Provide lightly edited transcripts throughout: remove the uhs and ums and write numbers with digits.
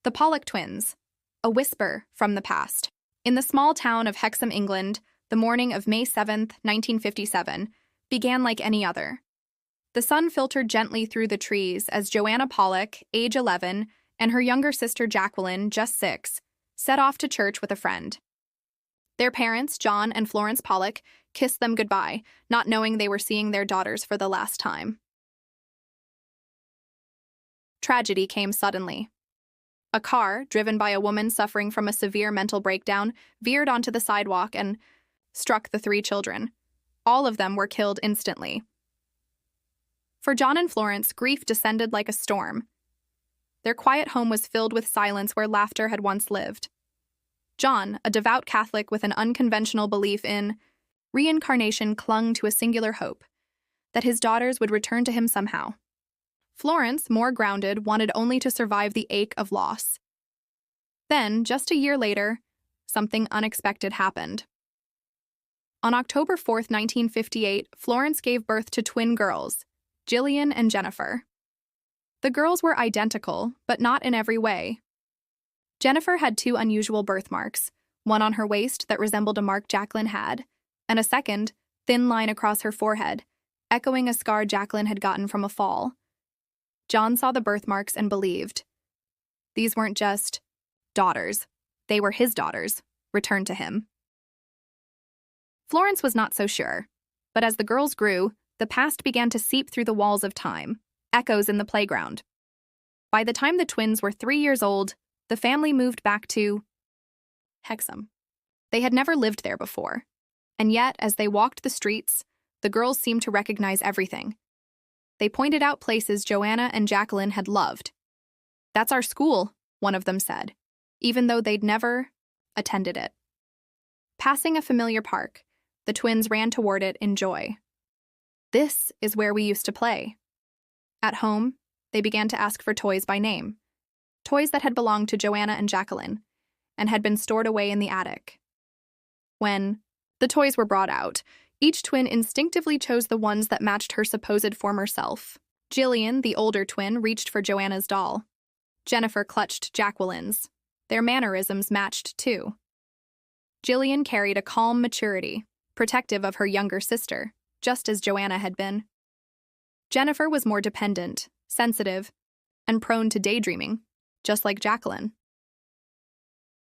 The Pollock Twins, a whisper from the past. In the small town of Hexham, England, the morning of May 7th, 1957, began like any other. The sun filtered gently through the trees as Joanna Pollock, age 11, and her younger sister Jacqueline, just 6, set off to church with a friend. Their parents, John and Florence Pollock, kissed them goodbye, not knowing they were seeing their daughters for the last time. Tragedy came suddenly. A car, driven by a woman suffering from a severe mental breakdown, veered onto the sidewalk and struck the 3 children. All of them were killed instantly. For John and Florence, grief descended like a storm. Their quiet home was filled with silence where laughter had once lived. John, a devout Catholic with an unconventional belief in reincarnation, clung to a singular hope, that his daughters would return to him somehow. Florence, more grounded, wanted only to survive the ache of loss. Then, just a year later, something unexpected happened. On October 4th, 1958, Florence gave birth to twin girls, Gillian and Jennifer. The girls were identical, but not in every way. Jennifer had 2 unusual birthmarks, one on her waist that resembled a mark Jacqueline had, and a second, thin line across her forehead, echoing a scar Jacqueline had gotten from a fall. John saw the birthmarks and believed. These weren't just daughters. They were his daughters, returned to him. Florence was not so sure, but as the girls grew, the past began to seep through the walls of time, echoes in the playground. By the time the twins were 3 years old, the family moved back to Hexham. They had never lived there before, and yet, as they walked the streets, the girls seemed to recognize everything. They pointed out places Joanna and Jacqueline had loved. "That's our school," one of them said, even though they'd never attended it. Passing a familiar park, the twins ran toward it in joy. "This is where we used to play." At home, they began to ask for toys by name, toys that had belonged to Joanna and Jacqueline, and had been stored away in the attic. When the toys were brought out, each twin instinctively chose the ones that matched her supposed former self. Gillian, the older twin, reached for Joanna's doll. Jennifer clutched Jacqueline's. Their mannerisms matched, too. Gillian carried a calm maturity, protective of her younger sister, just as Joanna had been. Jennifer was more dependent, sensitive, and prone to daydreaming, just like Jacqueline.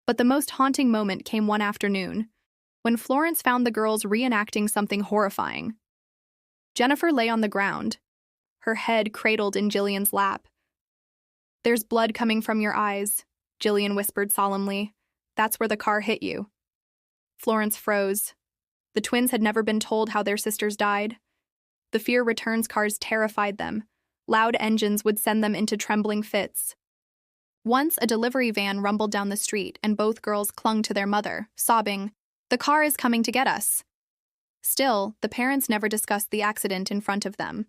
But the most haunting moment came one afternoon, when Florence found the girls reenacting something horrifying. Jennifer lay on the ground, her head cradled in Gillian's lap. "There's blood coming from your eyes," Gillian whispered solemnly. "That's where the car hit you." Florence froze. The twins had never been told how their sisters died. The fear returns cars terrified them. Loud engines would send them into trembling fits. Once a delivery van rumbled down the street and both girls clung to their mother, sobbing, "The car is coming to get us." Still, the parents never discussed the accident in front of them.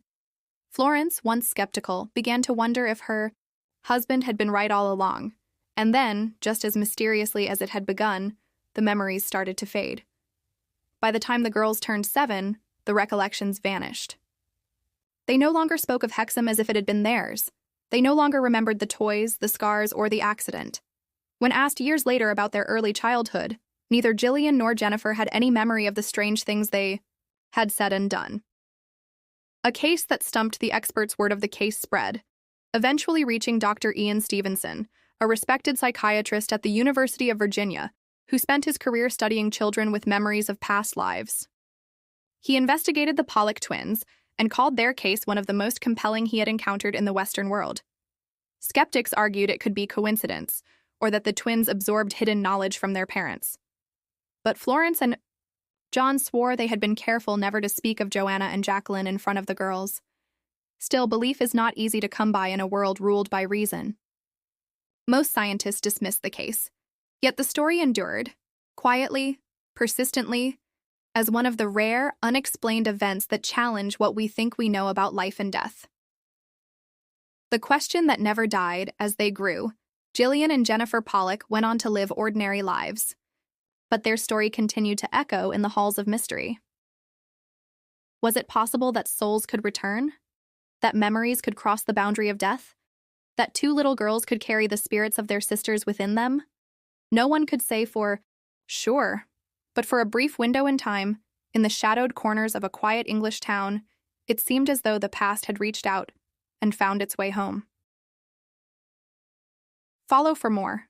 Florence, once skeptical, began to wonder if her husband had been right all along, and then, just as mysteriously as it had begun, the memories started to fade. By the time the girls turned 7, the recollections vanished. They no longer spoke of Hexham as if it had been theirs. They no longer remembered the toys, the scars, or the accident. When asked years later about their early childhood, neither Gillian nor Jennifer had any memory of the strange things they had said and done. A case that stumped the experts' word of the case spread, eventually reaching Dr. Ian Stevenson, a respected psychiatrist at the University of Virginia, who spent his career studying children with memories of past lives. He investigated the Pollock twins and called their case one of the most compelling he had encountered in the Western world. Skeptics argued it could be coincidence, or that the twins absorbed hidden knowledge from their parents. But Florence and John swore they had been careful never to speak of Joanna and Jacqueline in front of the girls. Still, belief is not easy to come by in a world ruled by reason. Most scientists dismissed the case, yet the story endured, quietly, persistently, as one of the rare, unexplained events that challenge what we think we know about life and death. The question that never died as they grew, Gillian and Jennifer Pollock went on to live ordinary lives, but their story continued to echo in the halls of mystery. Was it possible that souls could return? That memories could cross the boundary of death? That two little girls could carry the spirits of their sisters within them? No one could say for sure, but for a brief window in time, in the shadowed corners of a quiet English town, it seemed as though the past had reached out and found its way home. Follow for more.